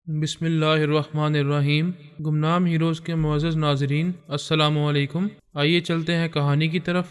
بسم اللہ الرحمن الرحیم۔ گمنام ہیروز کے معزز ناظرین، السلام علیکم۔ آئیے چلتے ہیں کہانی کی طرف۔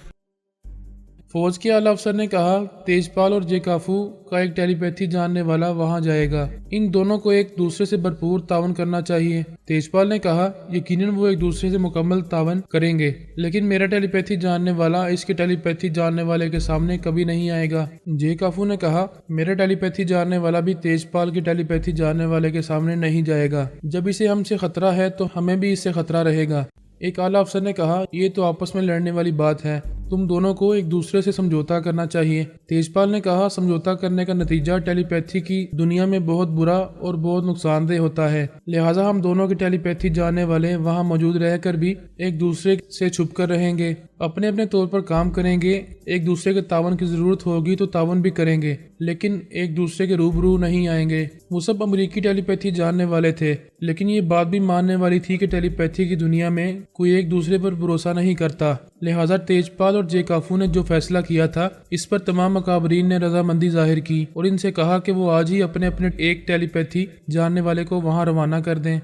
فوج کے اعلیٰ افسر نے کہا، تیجپال اور جیکافو کا ایک ٹیلی پیتھی جاننے والا وہاں جائے گا۔ ان دونوں کو ایک دوسرے سے بھرپور تعاون کرنا چاہیے۔ تیجپال نے کہا، یقیناً وہ ایک دوسرے سے مکمل تعاون کریں گے، لیکن میرا ٹیلی پیتھی جاننے والا اس کے ٹیلی پیتھی جاننے والے کے سامنے کبھی نہیں آئے گا۔ جیکافو نے کہا، میرا ٹیلی پیتھی جاننے والا بھی تیجپال کی ٹیلی پیتھی جاننے والے کے سامنے نہیں جائے گا۔ جب اسے ہم سے خطرہ ہے تو ہمیں بھی اس سے خطرہ رہے گا۔ ایک اعلیٰ افسر نے کہا، یہ تو آپس میں لڑنے والی بات ہے، تم دونوں کو ایک دوسرے سے سمجھوتا کرنا چاہیے۔ تیجپال نے کہا، سمجھوتا کرنے کا نتیجہ ٹیلی پیتھی کی دنیا میں بہت برا اور بہت نقصان دہ ہوتا ہے، لہٰذا ہم دونوں کی ٹیلی پیتھی جاننے والے وہاں موجود رہ کر بھی ایک دوسرے سے چھپ کر رہیں گے، اپنے اپنے طور پر کام کریں گے۔ ایک دوسرے کے تعاون کی ضرورت ہوگی تو تعاون بھی کریں گے، لیکن ایک دوسرے کے روبرو نہیں آئیں گے۔ وہ سب امریکی ٹیلی پیتھی جاننے والے تھے، لیکن یہ بات بھی ماننے والی تھی کہ ٹیلی پیتھی کی دنیا میں کوئی ایک دوسرے پر بھروسہ نہیں کرتا، لہٰذا تیجپال اور جیکافو نے جو فیصلہ کیا تھا اس پر تمام اکابرین نے رضامندی ظاہر کی اور ان سے کہا کہ وہ آج ہی اپنے اپنے ایک ٹیلی پیتھی جاننے والے کو وہاں روانہ کر دیں۔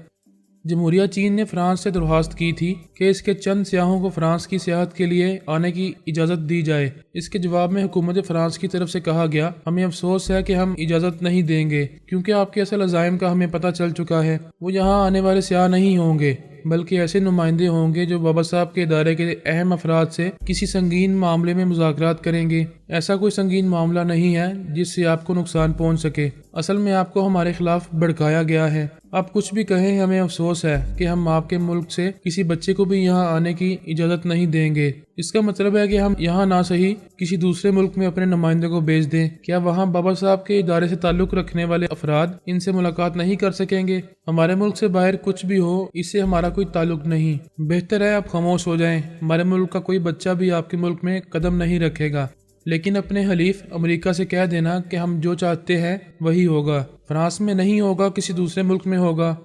جمہوریہ چین نے فرانس سے درخواست کی تھی کہ اس کے چند سیاحوں کو فرانس کی سیاحت کے لیے آنے کی اجازت دی جائے۔ اس کے جواب میں حکومت فرانس کی طرف سے کہا گیا، ہمیں افسوس ہے کہ ہم اجازت نہیں دیں گے، کیونکہ آپ کے اصل عزائم کا ہمیں پتہ چل چکا ہے۔ وہ یہاں آنے والے سیاح نہیں ہوں گے، بلکہ ایسے نمائندے ہوں گے جو بابا صاحب کے ادارے کے اہم افراد سے کسی سنگین معاملے میں مذاکرات کریں گے۔ ایسا کوئی سنگین معاملہ نہیں ہے جس سے آپ کو نقصان پہنچ سکے، اصل میں آپ کو ہمارے خلاف بھڑکایا گیا ہے۔ آپ کچھ بھی کہیں، ہمیں افسوس ہے کہ ہم آپ کے ملک سے کسی بچے کو بھی یہاں آنے کی اجازت نہیں دیں گے۔ اس کا مطلب ہے کہ ہم یہاں نہ صحیح کسی دوسرے ملک میں اپنے نمائندے کو بھیج دیں۔ کیا وہاں بابا صاحب کے ادارے سے تعلق رکھنے والے افراد ان سے ملاقات نہیں کر سکیں گے؟ ہمارے ملک سے باہر کچھ بھی ہو، اس سے ہمارا کوئی تعلق نہیں۔ بہتر ہے آپ خاموش ہو جائیں۔ ہمارے ملک کا کوئی بچہ بھی آپ کے ملک میں قدم نہیں رکھے گا، لیکن اپنے حلیف امریکہ سے کہہ دینا کہ ہم جو چاہتے ہیں وہی ہوگا۔ فرانس میں نہیں ہوگا، کسی دوسرے ملک میں ہوگا۔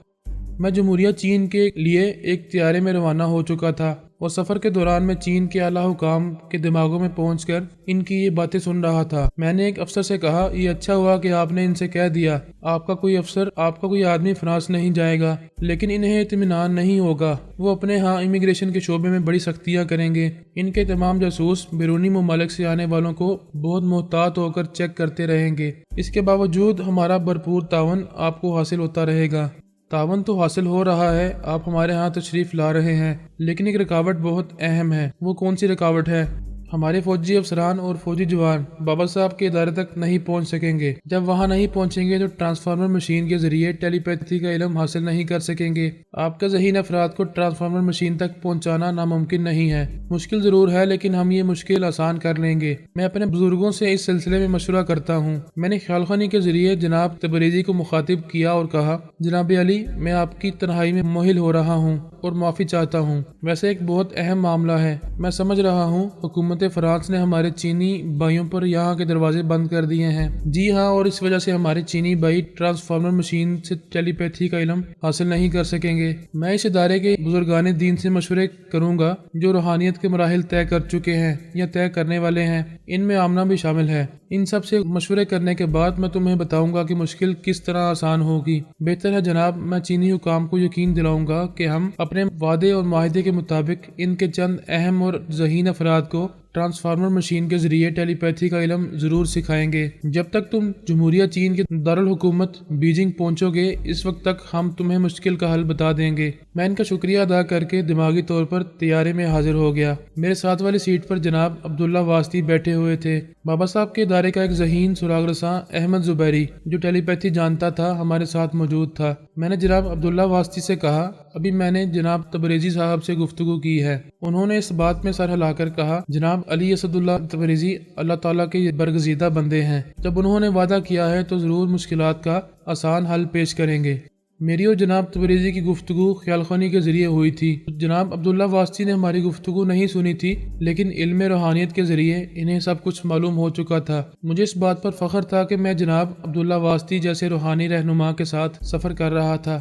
میں جمہوریہ چین کے لیے ایک طیارے میں روانہ ہو چکا تھا اور سفر کے دوران میں چین کے اعلیٰ حکام کے دماغوں میں پہنچ کر ان کی یہ باتیں سن رہا تھا۔ میں نے ایک افسر سے کہا، یہ اچھا ہوا کہ آپ نے ان سے کہہ دیا، آپ کا کوئی آدمی فرانس نہیں جائے گا، لیکن انہیں اطمینان نہیں ہوگا۔ وہ اپنے ہاں امیگریشن کے شعبے میں بڑی سختیاں کریں گے۔ ان کے تمام جاسوس بیرونی ممالک سے آنے والوں کو بہت محتاط ہو کر چیک کرتے رہیں گے۔ اس کے باوجود ہمارا بھرپور تعاون آپ کو حاصل ہوتا رہے گا۔ تعاون تو حاصل ہو رہا ہے، آپ ہمارے ہاں تشریف لا رہے ہیں، لیکن ایک رکاوٹ بہت اہم ہے۔ وہ کون سی رکاوٹ ہے؟ ہمارے فوجی افسران اور فوجی جوان بابا صاحب کے ادارے تک نہیں پہنچ سکیں گے۔ جب وہاں نہیں پہنچیں گے تو ٹرانسفارمر مشین کے ذریعے ٹیلی پیتھی کا علم حاصل نہیں کر سکیں گے۔ آپ کا ذہین افراد کو ٹرانسفارمر مشین تک پہنچانا ناممکن نہیں ہے۔ مشکل ضرور ہے، لیکن ہم یہ مشکل آسان کر لیں گے۔ میں اپنے بزرگوں سے اس سلسلے میں مشورہ کرتا ہوں۔ میں نے خیال خانی کے ذریعے جناب تبریزی کو مخاطب کیا اور کہا، جناب علی، میں آپ کی تنہائی میں منہل ہو رہا ہوں اور معافی چاہتا ہوں۔ ویسے ایک بہت اہم معاملہ ہے، میں سمجھ رہا ہوں۔ حکومت فرانس نے ہمارے چینی بھائیوں پر یہاں کے دروازے بند کر دیے ہیں۔ جی ہاں، اور اس وجہ سے ہمارے چینی بھائی ٹرانسفارمر مشین سے ٹیلی پیتھی کا علم حاصل نہیں کر سکیں گے۔ میں اس ادارے کے بزرگان دین سے مشورے کروں گا جو روحانیت کے مراحل طے کر چکے ہیں یا طے کرنے والے ہیں، ان میں آمنہ بھی شامل ہے۔ ان سب سے مشورے کرنے کے بعد میں تمہیں بتاؤں گا کہ مشکل کس طرح آسان ہوگی۔ بہتر ہے جناب، میں چینی حکام کو یقین دلاؤں گا کہ ہم اپنے وعدے اور معاہدے کے مطابق ان کے چند اہم اور ذہین افراد کو ٹرانسفارمر مشین کے ذریعے ٹیلی پیتھی کا علم ضرور سکھائیں گے۔ جب تک تم جمہوریہ چین کے دارالحکومت بیجنگ پہنچو گے، اس وقت تک ہم تمہیں مشکل کا حل بتا دیں گے۔ میں ان کا شکریہ ادا کر کے دماغی طور پر طیارے میں حاضر ہو گیا۔ میرے ساتھ والی سیٹ پر جناب عبداللہ واسطی بیٹھے ہوئے تھے۔ بابا صاحب کے ادارے کا ایک ذہین سراغ رساں احمد زبیری جو ٹیلی پیتھی جانتا تھا ہمارے ساتھ موجود تھا۔ میں نے جناب عبداللہ واسطی سے کہا، ابھی میں نے جناب تبریزی صاحب سے گفتگو کی ہے۔ انہوں نے اس بات میں سر ہلا کر کہا، جناب علی اسد اللہ تبریزی اللہ تعالیٰ کے برگزیدہ بندے ہیں۔ جب انہوں نے وعدہ کیا ہے تو ضرور مشکلات کا آسان حل پیش کریں گے۔ میری اور جناب تبریزی کی گفتگو خیال خانی کے ذریعے ہوئی تھی۔ جناب عبداللہ واسطی نے ہماری گفتگو نہیں سنی تھی، لیکن علم روحانیت کے ذریعے انہیں سب کچھ معلوم ہو چکا تھا۔ مجھے اس بات پر فخر تھا کہ میں جناب عبداللہ واسطی جیسے روحانی رہنما کے ساتھ سفر کر رہا تھا۔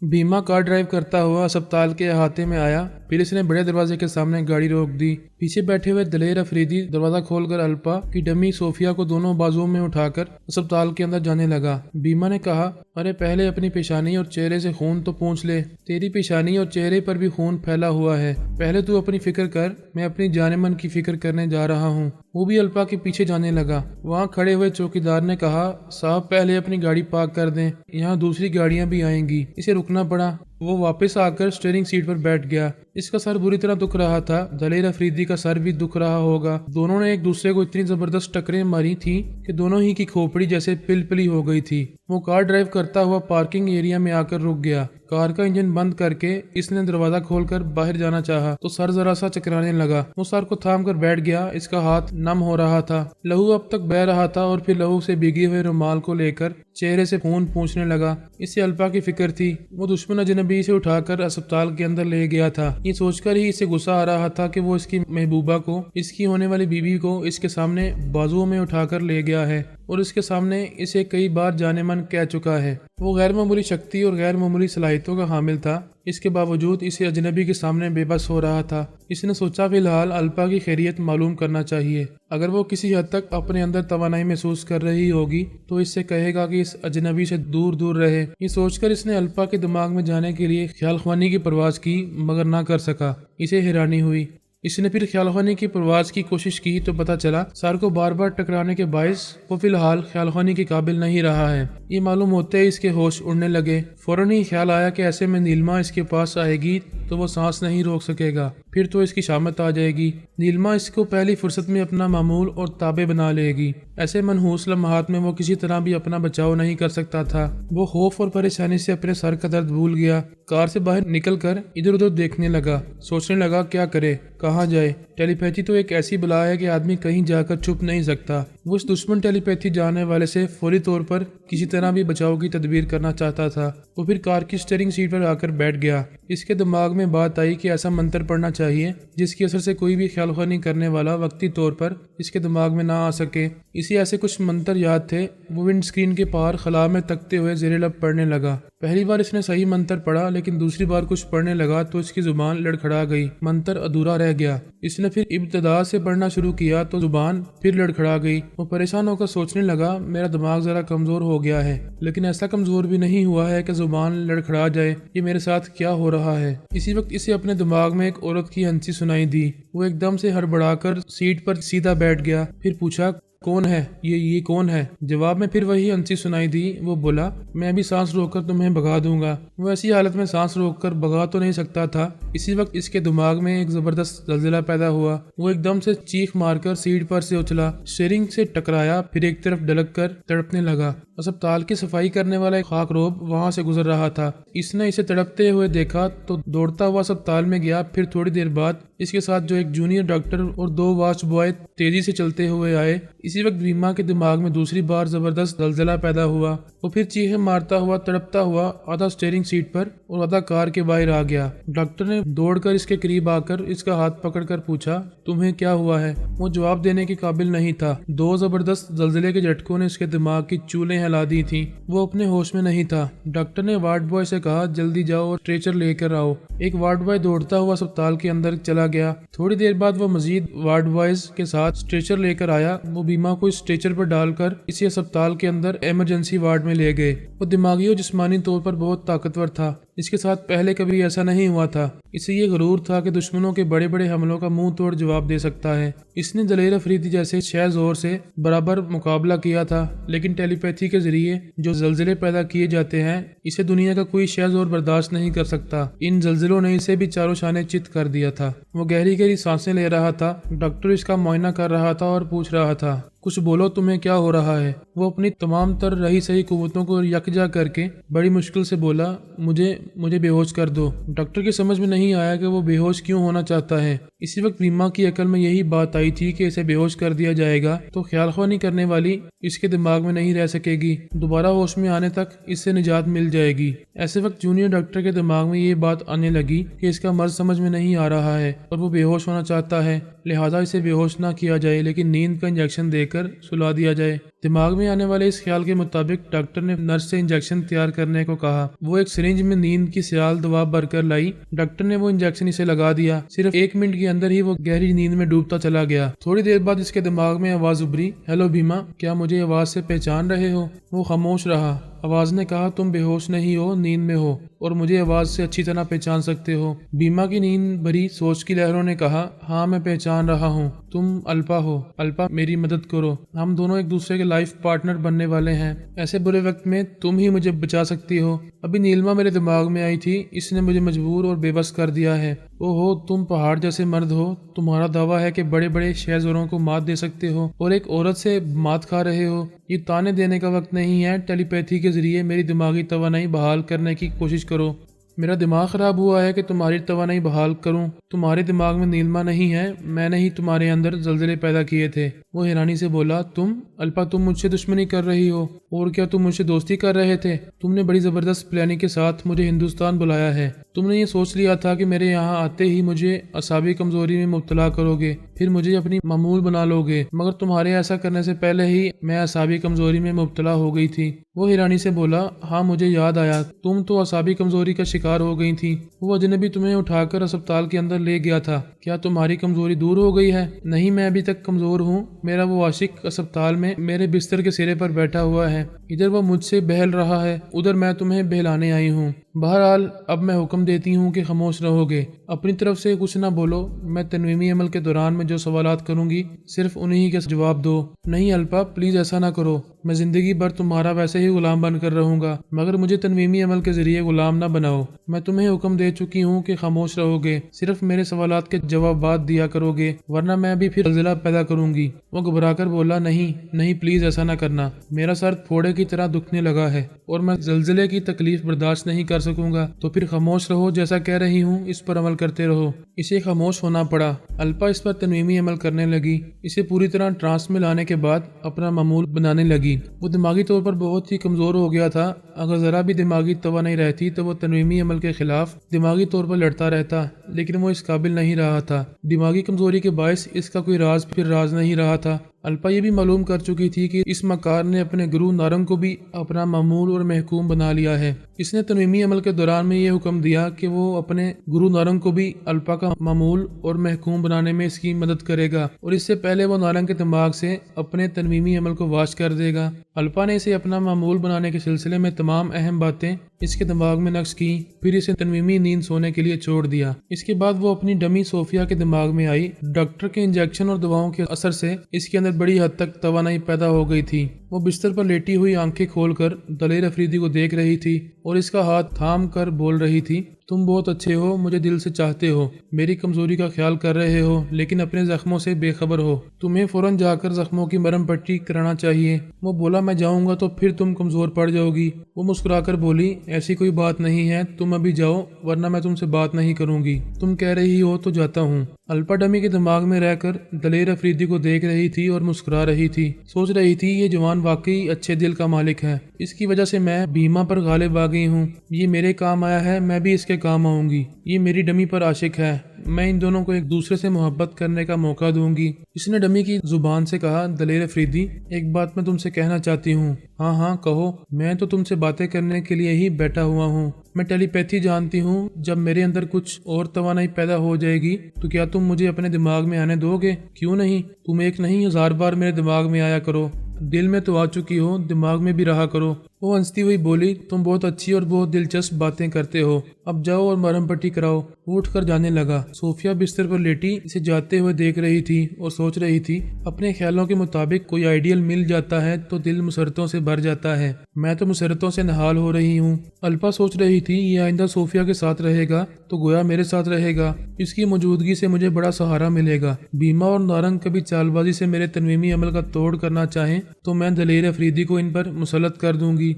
بیمہ کار ڈرائیو کرتا ہوا اسپتال کے احاطے میں آیا پھر اس نے بڑے دروازے کے سامنے گاڑی روک دی۔ پیچھے بیٹھے ہوئے دلیر افریدی دروازہ کھول کر الپا کی ڈمی صوفیہ کو دونوں بازوؤں میں اٹھا کر اسپتال کے اندر جانے لگا۔ بیما نے کہا، ارے پہلے اپنی پیشانی اور چہرے سے خون تو پونچھ لے، تیری پیشانی اور چہرے پر بھی خون پھیلا ہوا ہے، پہلے تو اپنی فکر کر، میں اپنی جان من کی فکر کرنے جا رہا ہوں۔ وہ بھی الپا کے پیچھے جانے لگا۔ وہاں کھڑے ہوئے چوکیدار نے کہا، صاحب پہلے اپنی گاڑی پارک کر دیں، یہاں دوسری گاڑیاں بھی آئیں گی۔ اسے رکنا پڑا۔ وہ واپس آ کر اسٹیئرنگ سیٹ پر بیٹھ گیا۔ اس کا سر بری طرح دکھ رہا تھا، دلیر افریدی کا سر بھی دکھ رہا ہوگا۔ دونوں نے ایک دوسرے کو اتنی زبردست ٹکریں ماری تھی کہ دونوں ہی کی کھوپڑی جیسے پل پلی ہو گئی تھی۔ وہ کار ڈرائیو کرتا ہوا پارکنگ ایریا میں آ کر رک گیا۔ کار کا انجن بند کر کے اس نے دروازہ کھول کر باہر جانا چاہا تو سر ذرا سا چکرانے لگا۔ وہ سر کو تھام کر بیٹھ گیا۔ اس کا ہاتھ نم ہو رہا تھا، لہو اب تک بہہ رہا تھا اور پھر لہو سے بھیگے ہوئے رومال کو لے کر چہرے سے خون پونچھنے لگا۔ اسے الپا کی فکر تھی۔ وہ دشمن اجنبی سے اٹھا کر اسپتال کے اندر لے گیا تھا۔ یہ سوچ کر ہی اسے غصہ آ رہا تھا کہ وہ اس کی محبوبہ کو، اس کی ہونے والی بیوی کو اس کے سامنے بازوؤں میں اٹھا کر لے گیا ہے اور اس کے سامنے اسے کئی بار جانے من کہہ چکا ہے۔ وہ غیر معمولی شکتی اور غیر معمولی صلاحیتوں کا حامل تھا، اس کے باوجود اسے اجنبی کے سامنے بے بس ہو رہا تھا۔ اس نے سوچا فی الحال الپا کی خیریت معلوم کرنا چاہیے۔ اگر وہ کسی حد تک اپنے اندر توانائی محسوس کر رہی ہوگی تو اس سے کہے گا کہ اس اجنبی سے دور دور رہے۔ یہ سوچ کر اس نے الپا کے دماغ میں جانے کے لیے خیال خوانی کی پرواز کی مگر نہ کر سکا۔ اسے حیرانی ہوئی۔ اس نے پھر خیال خوانی کی پرواز کی کوشش کی تو پتہ چلا سر کو بار بار ٹکرانے کے باعث وہ فی الحال خیال خوانی کے قابل نہیں رہا ہے۔ یہ معلوم ہوتے ہی اس کے ہوش اڑنے لگے۔ فوراً ہی خیال آیا کہ ایسے میں نیلما اس کے پاس آئے گی تو وہ سانس نہیں روک سکے گا، پھر تو اس کی شامت آ جائے گی۔ نیلما اس کو پہلی فرصت میں اپنا معمول اور تابع بنا لے گی۔ ایسے منحوس لمحات میں وہ کسی طرح بھی اپنا بچاؤ نہیں کر سکتا تھا۔ وہ خوف اور پریشانی سے اپنے سر کا درد بھول گیا۔ کار سے باہر نکل کر ادھر ادھر دیکھنے لگا، سوچنے لگا کیا کرے، کہاں جائے۔ ٹیلی پیتھی تو ایک ایسی بلا ہے کہ آدمی کہیں جا کر چھپ نہیں سکتا۔ وہ اس دشمن ٹیلی پیتھی جانے والے سے فوری طور پر کسی طرح بھی بچاؤ کی تدبیر کرنا چاہتا تھا۔ وہ پھر کار کی اسٹیئرنگ سیٹ پر آ کر بیٹھ گیا۔ اس کے دماغ میں بات آئی کہ ایسا منتر پڑھنا چاہیے جس کی اثر سے کوئی بھی خیال خوانی کرنے والا وقتی طور پر اس کے دماغ میں نہ آ سکے۔ اسے ایسے کچھ منتر یاد تھے۔ وہ ونڈ اسکرین کے پار خلا میں تکتے ہوئے زیر لب پڑھنے لگا۔ پہلی بار اس نے صحیح منتر پڑھا لیکن دوسری بار کچھ پڑھنے لگا تو اس کی زبان لڑکھڑا گئی، منتر ادھورا رہ گیا۔ اس نے پھر ابتدا سے پڑھنا شروع کیا تو زبان پھر لڑکھڑا گئی۔ وہ پریشان ہو کر سوچنے لگا میرا دماغ ذرا کمزور ہو گیا ہے، لیکن ایسا کمزور بھی نہیں ہوا ہے کہ زبان لڑکھڑا جائے۔ یہ میرے ساتھ کیا ہو رہا ہے؟ اسی وقت اسے اپنے دماغ میں ایک عورت کی ہنسی سنائی دی۔ وہ ایک دم سے ہڑبڑا کر سیٹ پر سیدھا بیٹھ گیا، پھر پوچھا کون ہے یہ کون ہے؟ جواب میں پھر وہی ہنسی سنائی دی۔ وہ بولا میں ابھی سانس روک کر تمہیں بھگا دوں گا۔ وہ ایسی حالت میں سانس روک کر بھگا تو نہیں سکتا تھا۔ اسی وقت اس کے دماغ میں ایک زبردست زلزلہ پیدا ہوا۔ وہ ایک دم سے چیخ مار کر سیٹ پر سے اچھلا، اسٹیئرنگ سے ٹکرایا، پھر ایک طرف ڈلک کر تڑپنے لگا۔ اسپتال کی صفائی کرنے والا ایک خاک روب وہاں سے گزر رہا تھا۔ اس نے اسے تڑپتے ہوئے دیکھا تو دوڑتا ہوا اسپتال میں گیا۔ پھر تھوڑی دیر بعد اس کے ساتھ جو ایک جونیئر ڈاکٹر اور 2 واچ بوائے تیزی سے چلتے ہوئے آئے۔ اسی وقت بیما کے دماغ میں دوسری بار زبردست زلزلہ پیدا ہوا۔ وہ پھر چیخیں مارتا ہوا تڑپتا ہوا آدھا اسٹیئرنگ سیٹ پر اور آدھا کار کے باہر آ گیا۔ ڈاکٹر نے دوڑ کر اس کے قریب آ کر اس کا ہاتھ پکڑ کر پوچھا تمہیں کیا ہوا ہے؟ وہ جواب دینے کے قابل نہیں تھا۔ 2 زبردست زلزلے کے جھٹکوں نے اس کے دماغ کی چولیں ہلا دی تھیں۔ وہ اپنے ہوش میں نہیں تھا۔ ڈاکٹر نے وارڈ بوائے سے کہا جلدی جاؤ اور اسٹریچر لے کر آؤ۔ ایک وارڈ بوائے دوڑتا ہوا اسپتال کے اندر چلا گیا۔ تھوڑی دیر بعد وہ مزید وارڈ بوائز کے ساتھ اسٹریچر لے کر آیا۔ وہ بیما کو اس اسٹریچر پر ڈال کر اسے اسپتال کے اندر ایمرجنسی وارڈ میں لے گئے۔ وہ دماغی اور جسمانی طور پر بہت طاقتور تھا۔ اس کے ساتھ پہلے کبھی ایسا نہیں ہوا تھا۔ اسے یہ غرور تھا کہ دشمنوں کے بڑے بڑے حملوں کا منہ توڑ جواب دے سکتا ہے۔ اس نے دلیر افریدی جیسے شہ زور سے برابر مقابلہ کیا تھا، لیکن ٹیلی پیتھی کے ذریعے جو زلزلے پیدا کیے جاتے ہیں اسے دنیا کا کوئی شہ زور برداشت نہیں کر سکتا۔ ان زلزلوں نے اسے بھی چاروں شانے چت کر دیا تھا۔ وہ گہری گہری سانسیں لے رہا تھا۔ ڈاکٹر اس کا معائنہ کر رہا تھا اور پوچھ رہا تھا کچھ بولو تمہیں کیا ہو رہا ہے؟ وہ اپنی تمام تر رہی صحیح قوتوں کو یکجا کر کے بڑی مشکل سے بولا مجھے بے ہوش کر دو۔ ڈاکٹر کی سمجھ میں نہیں آیا کہ وہ بے ہوش کیوں ہونا چاہتا ہے۔ اسی وقت بیما کی عقل میں یہی بات آئی تھی کہ اسے بے ہوش کر دیا جائے گا تو خیال خوانی کرنے والی اس کے دماغ میں نہیں رہ سکے گی، دوبارہ ہوش میں آنے تک اس سے نجات مل جائے گی۔ ایسے وقت جونیئر ڈاکٹر کے دماغ میں یہ بات آنے لگی کہ اس کا مرض سمجھ میں نہیں آ رہا ہے اور وہ بے ہوش ہونا چاہتا ہے، لہٰذا اسے بے ہوش نہ کیا جائے لیکن نیند کا انجیکشن دے کر سلا دیا جائے۔ دماغ میں آنے والے اس خیال کے مطابق ڈاکٹر نے نرس سے انجیکشن تیار کرنے کو کہا۔ وہ ایک سرنج میں نیند کی سیال دوا بھر کر لائی۔ ڈاکٹر نے وہ انجیکشن اسے لگا دیا۔ صرف 1 منٹ کے اندر ہی وہ گہری نیند میں ڈوبتا چلا گیا۔ تھوڑی دیر بعد اس کے دماغ میں آواز ابھری، ہیلو بھیما، کیا مجھے آواز سے پہچان رہے ہو؟ وہ خاموش رہا۔ آواز نے کہا، تم بے ہوش نہیں ہو، نیند میں ہو اور مجھے آواز سے اچھی طرح پہچان سکتے ہو۔ بھیما کی نیند بھری سوچ کی لہروں نے کہا، ہاں میں پہچان رہا ہوں، تم الپا ہو۔ الپا میری مدد کرو، ہم دونوں ایک دوسرے کے لائف پارٹنر بننے والے ہیں۔ ایسے برے وقت میں تم ہی مجھے بچا سکتی ہو۔ ابھی نیلما میرے دماغ میں آئی تھی، اس نے مجھے مجبور اور بے بس کر دیا ہے۔ اوہو، تم پہاڑ جیسے مرد ہو، تمہارا دعویٰ ہے کہ بڑے بڑے شہزوروں کو مات دے سکتے ہو اور ایک عورت سے مات کھا رہے ہو۔ یہ تانے دینے کا وقت نہیں ہے، ٹیلی پیتھی کے ذریعے میری دماغی توانائی بحال کرنے کی کوشش کرو۔ میرا دماغ خراب ہوا ہے کہ تمہاری توانائی بحال کروں۔ تمہارے دماغ میں نیلما نہیں ہے، میں نے ہی تمہارے اندر زلزلے پیدا کیے تھے۔ وہ حیرانی سے بولا، تم الپا، تم مجھ سے دشمنی کر رہی ہو؟ اور کیا تم مجھ سے دوستی کر رہے تھے؟ تم نے بڑی زبردست پلاننگ کے ساتھ مجھے ہندوستان بلایا ہے۔ تم نے یہ سوچ لیا تھا کہ میرے یہاں آتے ہی مجھے اعصابی کمزوری میں مبتلا کرو گے، پھر مجھے اپنی معمول بنا لو گے، مگر تمہارے ایسا کرنے سے پہلے ہی میں اعصابی کمزوری میں مبتلا ہو گئی تھی۔ وہ حیرانی سے بولا، ہاں مجھے یاد آیا، تم تو اعصابی کمزوری کا شکار ہو گئی تھی۔ وہ اجنبی تمہیں اٹھا کر اسپتال کے اندر لے گیا تھا۔ کیا تمہاری کمزوری دور ہو گئی ہے؟ نہیں، میں ابھی تک کمزور ہوں۔ میرا وہ عاشق اسپتال میں میرے بستر کے سرے پر بیٹھا ہوا ہے، ادھر وہ مجھ سے بہل رہا ہے، ادھر میں تمہیں بہلانے آئی ہوں۔ بہرحال اب میں حکم دیتی ہوں کہ خاموش رہو گے، اپنی طرف سے کچھ نہ بولو۔ میں تنویمی عمل کے دوران میں جو سوالات کروں گی صرف انہی کے جواب دو۔ نہیں الپا، پلیز ایسا نہ کرو، میں زندگی بھر تمہارا ویسے ہی غلام بن کر رہوں گا، مگر مجھے تنویمی عمل کے ذریعے غلام نہ بناؤ۔ میں تمہیں حکم دے چکی ہوں کہ خاموش رہو گے، صرف میرے سوالات کے جوابات دیا کرو گے، ورنہ میں بھی پھر زلزلہ پیدا کروں گی۔ وہ گھبرا کر بولا، نہیں پلیز ایسا نہ کرنا، میرا سر پھوڑے کی طرح دکھنے لگا ہے اور میں زلزلے کی تکلیف برداشت نہیں کر سکوں گا۔ تو پھر خاموش رہو، جیسا کہہ رہی ہوں اس پر عمل کرتے رہو۔ اسے خاموش ہونا پڑا۔ الپا اس پر تنویمی عمل کرنے لگی، اسے پوری طرح ٹرانس میں لانے کے بعد اپنا معمول بنانے لگی۔ وہ دماغی طور پر بہت ہی کمزور ہو گیا تھا، اگر ذرا بھی دماغی توانائی رہتی تو وہ تنویمی عمل کے خلاف دماغی طور پر لڑتا رہتا، لیکن وہ اس قابل نہیں رہا تھا۔ دماغی کمزوری کے باعث اس کا کوئی راز پھر راز نہیں رہا تھا۔ الپا یہ بھی معلوم کر چکی تھی کہ اس مکار نے اپنے گرو نارنگ کو بھی اپنا معمول اور محکوم بنا لیا ہے۔ اس نے تنویمی عمل کے دوران میں یہ حکم دیا کہ وہ اپنے گرو نارنگ کو بھی الپا کا معمول اور محکوم بنانے میں اس کی مدد کرے گا، اور اس سے پہلے وہ نارنگ کے دماغ سے اپنے تنویمی عمل کو واش کر دے گا۔ الپا نے اسے اپنا معمول بنانے کے سلسلے میں تمام اہم باتیں اس کے دماغ میں نقش کی، پھر اسے تنویمی نیند سونے کے لیے چھوڑ دیا۔ اس کے بعد وہ اپنی ڈمی صوفیا کے دماغ میں آئی۔ ڈاکٹر کے انجیکشن اور دواؤں کے اثر سے اس کے اندر بڑی حد تک توانائی پیدا ہو گئی تھی۔ وہ بستر پر لیٹی ہوئی آنکھیں کھول کر دلیر افریدی کو دیکھ رہی تھی اور اس کا ہاتھ تھام کر بول رہی تھی، تم بہت اچھے ہو، مجھے دل سے چاہتے ہو، میری کمزوری کا خیال کر رہے ہو، لیکن اپنے زخموں سے بے خبر ہو، تمہیں فوراً جا کر زخموں کی مرہم پٹی کرانا چاہیے۔ وہ بولا، میں جاؤں گا تو پھر تم کمزور پڑ جاؤ گی۔ وہ مسکرا کر بولی، ایسی کوئی بات نہیں ہے، تم ابھی جاؤ ورنہ میں تم سے بات نہیں کروں گی، تم کہہ رہی ہو تو جاتا ہوں۔ الپا ڈمی کے دماغ میں رہ کر دلیر افریدی کو دیکھ رہی تھی اور مسکرا رہی تھی، سوچ رہی تھی یہ جوان واقعی اچھے دل کا مالک ہے، اس کی وجہ سے میں بھیما پر غالب آ گئی ہوں، یہ میرے کام آیا ہے، میں بھی اس کے کام آؤں گی، یہ میری ڈمی پر عاشق ہے، میں ان دونوں کو ایک دوسرے سے محبت کرنے کا موقع دوں گی۔ اس نے ڈمی کی زبان سے کہا، دلیر افریدی، ایک بات میں تم سے کہنا چاہتی ہوں۔ ہاں کہو، میں تو تم سے باتیں کرنے کے لیے ہی بیٹھا ہوا ہوں، میں ٹیلی پیتھی جانتی ہوں، جب میرے اندر کچھ اور توانائی پیدا ہو جائے گی تو کیا تم مجھے اپنے دماغ میں آنے دو گے؟ کیوں نہیں، تم ایک نہیں 1000 بار میرے دماغ میں آیا کرو، دل میں تو آ چکی ہو، دماغ میں بھی رہا کرو۔ وہ ہنستی ہوئی بولی، تم بہت اچھی اور بہت دلچسپ باتیں کرتے ہو، اب جاؤ اور مرہم پٹی کراؤ۔ وہ اٹھ کر جانے لگا۔ صوفیا بستر پر لیٹی اسے جاتے ہوئے دیکھ رہی تھی اور سوچ رہی تھی، اپنے خیالوں کے مطابق کوئی آئیڈیل مل جاتا ہے تو دل مسرتوں سے بھر جاتا ہے، میں تو مسرتوں سے نہال ہو رہی ہوں۔ الپا سوچ رہی تھی، یہ آئندہ صوفیا کے ساتھ رہے گا تو گویا میرے ساتھ رہے گا، اس کی موجودگی سے مجھے بڑا سہارا ملے گا۔ بھیما اور نارنگ کبھی چال بازی سے میرے تنویمی عمل کا توڑ کرنا چاہیں تو میں دلیر افریدی کو ان پر مسلط کر دوں گی۔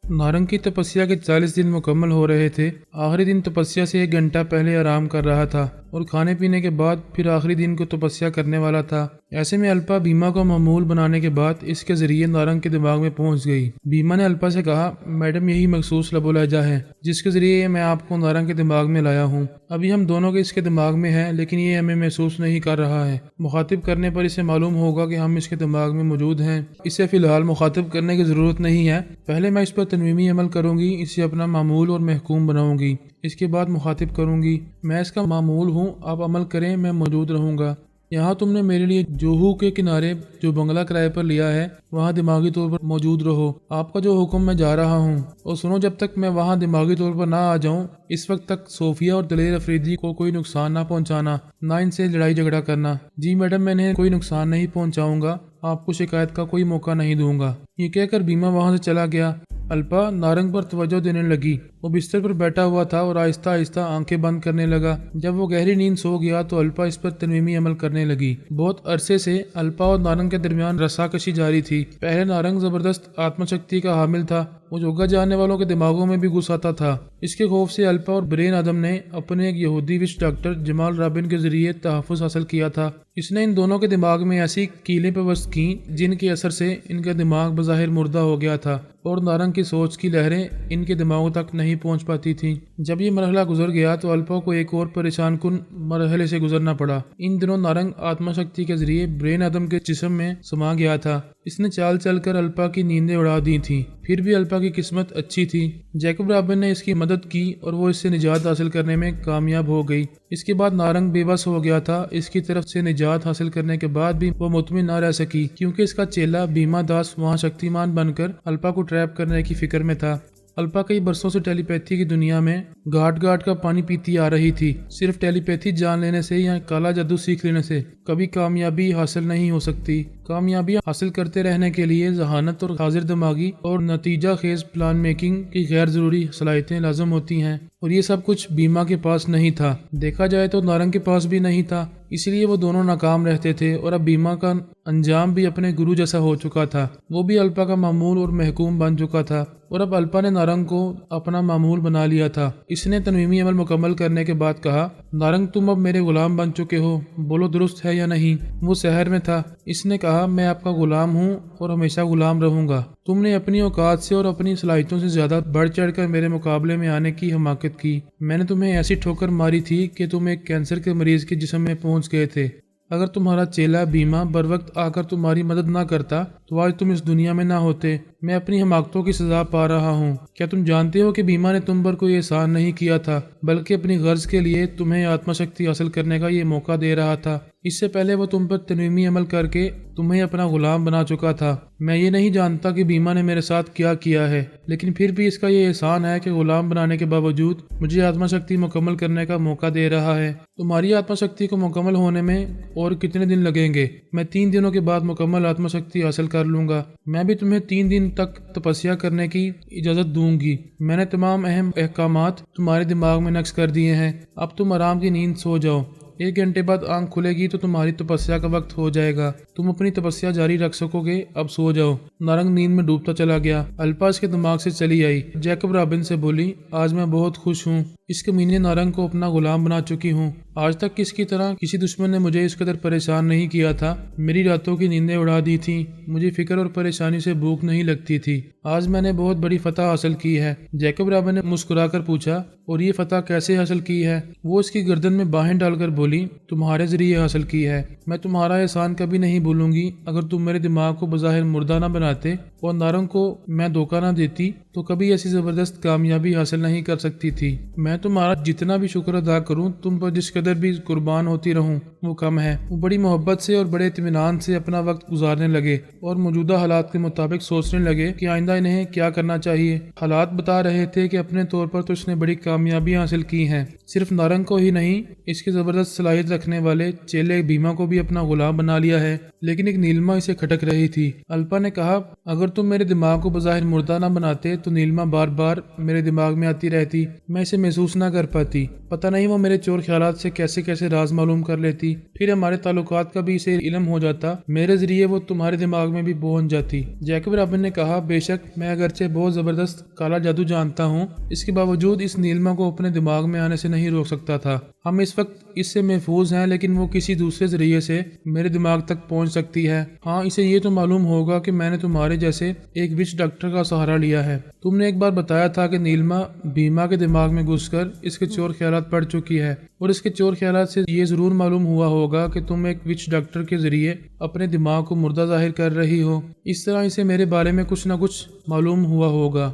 نارنگ کی تپسیا کے 40 دن مکمل ہو رہے تھے۔ آخری دن تپسیا سے 1 گھنٹہ پہلے آرام کر رہا تھا۔ اور کھانے پینے کے بعد پھر آخری دن کو تپسیا کرنے والا تھا۔ ایسے میں الپا بیما کو معمول بنانے کے بعد اس کے ذریعے نارنگ کے دماغ میں پہنچ گئی۔ بیما نے الپا سے کہا، میڈم یہی مخصوص لب و لہجہ ہے جس کے ذریعے میں آپ کو نارنگ کے دماغ میں لایا ہوں۔ ابھی ہم دونوں کے اس کے دماغ میں ہیں لیکن یہ ہمیں محسوس نہیں کر رہا ہے۔ مخاطب کرنے پر اسے معلوم ہوگا کہ ہم اس کے دماغ میں موجود ہیں۔ اسے فی الحال مخاطب کرنے کی ضرورت نہیں ہے، پہلے میں اس پر تنویمی عمل کروں گی، اسے اپنا معمول اور محکوم بناؤں گی، اس کے بعد مخاطب کروں گی، میں اس کا معمول ہوں، آپ عمل کریں، میں موجود رہوں گا۔ یہاں تم نے میرے لیے جوہو کے کنارے جو بنگلہ کرائے پر لیا ہے وہاں دماغی طور پر موجود رہو، آپ کا جو حکم میں جا رہا ہوں، اور سنو جب تک میں وہاں دماغی طور پر نہ آ جاؤں اس وقت تک صوفیہ اور دلیر افریدی کو کوئی نقصان نہ پہنچانا، نہ ان سے لڑائی جھگڑا کرنا۔ جی میڈم، میں انہیں کوئی نقصان نہیں پہنچاؤں گا، آپ کو شکایت کا کوئی موقع نہیں دوں گا۔ یہ کہہ کر بیما وہاں سے چلا گیا۔ الپا نارنگ پر توجہ دینے لگی۔ وہ بستر پر بیٹھا ہوا تھا اور آہستہ آہستہ آنکھیں بند کرنے لگا۔ جب وہ گہری نیند سو گیا تو الپا اس پر تنویمی عمل کرنے لگی۔ بہت عرصے سے الپا اور نارنگ کے درمیان رساکشی جاری تھی۔ پہلے نارنگ زبردست آتما شکتی کا حامل تھا، وہ یوگا جاننے والوں کے دماغوں میں بھی گھس آتا تھا۔ اس کے خوف سے الپا اور برین آدم نے اپنے ایک یہودی وچ ڈاکٹر جمال رابن کے ذریعے تحفظ حاصل کیا تھا۔ اس نے ان دونوں کے دماغ میں ایسی کیلیں پیوست کیں جن کے اثر سے ان کا دماغ بظاہر مردہ ہو گیا تھا اور نارنگ کی سوچ کی لہریں ان کے دماغوں تک نہیں پہنچ پاتی تھیں۔ جب یہ مرحلہ گزر گیا تو الپا کو ایک اور پریشان کن مرحلے سے گزرنا پڑا۔ ان دنوں نارنگ آتما شکتی کے ذریعے برین آدم کے جسم میں سما گیا تھا۔ اس نے چال چل کر الپا کی نیندیں اڑا دی تھیں، پھر بھی الپا کی قسمت اچھی تھی۔ جیکب رابن نے اس کی مدد کی اور وہ اس سے نجات حاصل کرنے میں کامیاب ہو گئی۔ اس کے بعد نارنگ بے بس ہو گیا تھا۔ اس کی طرف سے نجات حاصل کرنے کے بعد بھی وہ مطمئن نہ رہ سکی کیونکہ اس کا چیلا بیما داس وہاں شکتیمان بن کر الپا کو ٹریپ کرنے کی فکر میں تھا۔ الپا کئی برسوں سے ٹیلی پیتھی کی دنیا میں گھاٹ گھاٹ کا پانی پیتی آ رہی تھی۔ صرف ٹیلی پیتھی جان لینے سے یا کالا جادو سیکھ لینے سے کبھی کامیابی حاصل نہیں ہو سکتی۔ کامیابی حاصل کرتے رہنے کے لیے ذہانت اور حاضر دماغی اور نتیجہ خیز پلان میکنگ کی غیر ضروری صلاحیتیں لازم ہوتی ہیں، اور یہ سب کچھ بیما کے پاس نہیں تھا۔ دیکھا جائے تو نارنگ کے پاس بھی نہیں تھا، اس لیے وہ دونوں ناکام رہتے تھے، اور اب بیما کا انجام بھی اپنے گرو جیسا ہو چکا تھا۔ وہ بھی الپا کا معمول اور محکوم بن چکا تھا، اور اب الپا نے نارنگ کو اپنا معمول بنا لیا تھا۔ اس نے تنویمی عمل مکمل کرنے کے بعد کہا، نارنگ تم اب میرے غلام بن چکے ہو، بولو درست ہے یا نہیں؟ وہ سحر میں تھا۔ اس نے کہا، میں آپ کا غلام ہوں اور ہمیشہ غلام رہوں گا۔ تم نے اپنی اوقات سے اور اپنی صلاحیتوں سے زیادہ بڑھ چڑھ کر میرے مقابلے میں آنے کی حماقت کی۔ میں نے تمہیں ایسی ٹھوکر ماری تھی کہ تم ایک کینسر کے مریض کے جسم میں پہنچ گئے تھے۔ اگر تمہارا چیلا بیما بر وقت آ کر تمہاری مدد نہ کرتا تو آج تم اس دنیا میں نہ ہوتے۔ میں اپنی حماقتوں کی سزا پا رہا ہوں۔ کیا تم جانتے ہو کہ بیما نے تم پر کوئی احسان نہیں کیا تھا، بلکہ اپنی غرض کے لیے تمہیں آتما شکتی حاصل کرنے کا یہ موقع دے رہا تھا۔ اس سے پہلے وہ تم پر تنویمی عمل کر کے تمہیں اپنا غلام بنا چکا تھا۔ میں یہ نہیں جانتا کہ بیما نے میرے ساتھ کیا کیا ہے، لیکن پھر بھی اس کا یہ احسان ہے کہ غلام بنانے کے باوجود مجھے آتما شکتی مکمل کرنے کا موقع دے رہا ہے۔ تمہاری آتما شکتی کو مکمل ہونے میں اور کتنے دن لگیں گے؟ میں 3 دنوں کے بعد مکمل آتما شکتی حاصل کر لوں گا۔ میں بھی تمہیں 3 دن تک تپسیا کرنے کی اجازت دوں گی۔ میں نے تمام اہم احکامات تمہارے دماغ میں نقش کر دیے ہیں۔ اب تم آرام کی نیند سو جاؤ۔ 1 گھنٹے بعد آنکھ کھلے گی تو تمہاری تپسیا کا وقت ہو جائے گا۔ تم اپنی تپسیا جاری رکھ سکو گے۔ اب سو جاؤ۔ نارنگ نیند میں ڈوبتا چلا گیا۔ الپا اس کے دماغ سے چلی آئی۔ جیکب رابن سے بولی، آج میں بہت خوش ہوں۔ اس کمینے نارنگ کو اپنا غلام بنا چکی ہوں۔ آج تک اس کی طرح کسی دشمن نے مجھے اس قدر پریشان نہیں کیا تھا۔ میری راتوں کی نیندیں اڑا دی تھیں۔ مجھے فکر اور پریشانی سے بھوک نہیں لگتی تھی۔ آج میں نے بہت بڑی فتح حاصل کی ہے۔ جیکب رابن نے مسکرا کر پوچھا، اور یہ فتح کیسے حاصل کی ہے؟ وہ اس کی گردن میں باہیں ڈال کر بولی، تمہارے ذریعے حاصل کی ہے۔ میں تمہارا احسان کبھی نہیں بھولوں گی۔ اگر تم میرے دماغ کو بظاہر مردہ نہ بناتے اور نارنگ کو میں دھوکہ نہ دیتی تو کبھی ایسی زبردست کامیابی حاصل نہیں کر سکتی تھی۔ میں تمہارا جتنا بھی شکر ادا کروں، تم پر جس قدر بھی قربان ہوتی رہوں، وہ کم ہے۔ وہ بڑی محبت سے اور بڑے اطمینان سے اپنا وقت گزارنے لگے اور موجودہ حالات کے مطابق سوچنے لگے کہ آئندہ انہیں کیا کرنا چاہیے۔ حالات بتا رہے تھے کہ اپنے طور پر تو اس نے بڑی کامیابیاں حاصل کی ہیں۔ صرف نارنگ کو ہی نہیں، اس کی زبردست صلاحیت رکھنے والے چیلے بیما کو بھی اپنا غلام بنا لیا ہے۔ لیکن ایک نیلما اسے کھٹک رہی تھی۔ الپا نے کہا، اگر تم میرے دماغ کو بظاہر مردہ نہ بناتے تو نیلما بار بار میرے دماغ میں آتی رہتی، میں اسے محسوس نہ کر پاتی۔ پتہ نہیں وہ میرے چور خیالات سے کیسے کیسے راز معلوم کر لیتی، پھر ہمارے تعلقات کا بھی اسے علم ہو جاتا، میرے ذریعے وہ تمہارے دماغ میں بھی پہنچ جاتی۔ جیکب رابن نے کہا، بے شک میں اگرچہ بہت زبردست کالا جادو جانتا ہوں، اس کے باوجود اس نیلما کو اپنے دماغ میں آنے سے نہیں روک سکتا تھا۔ ہم اس وقت اس سے محفوظ ہیں، لیکن وہ کسی دوسرے ذریعے سے میرے دماغ تک پہنچ سکتی ہے۔ ہاں، اسے یہ تو معلوم ہوگا کہ میں نے تمہارے جیسے ایک وچ ڈاکٹر کا سہارا لیا ہے۔ تم نے ایک بار بتایا تھا کہ نیلما بھیما کے دماغ میں گھس کر اس کے چور خیالات پڑھ چکی ہے، اور اس کے چور خیالات سے یہ ضرور معلوم ہوا ہوگا کہ تم ایک وچ ڈاکٹر کے ذریعے اپنے دماغ کو مردہ ظاہر کر رہی ہو۔ اس طرح اسے میرے بارے میں کچھ نہ کچھ معلوم ہوا ہوگا۔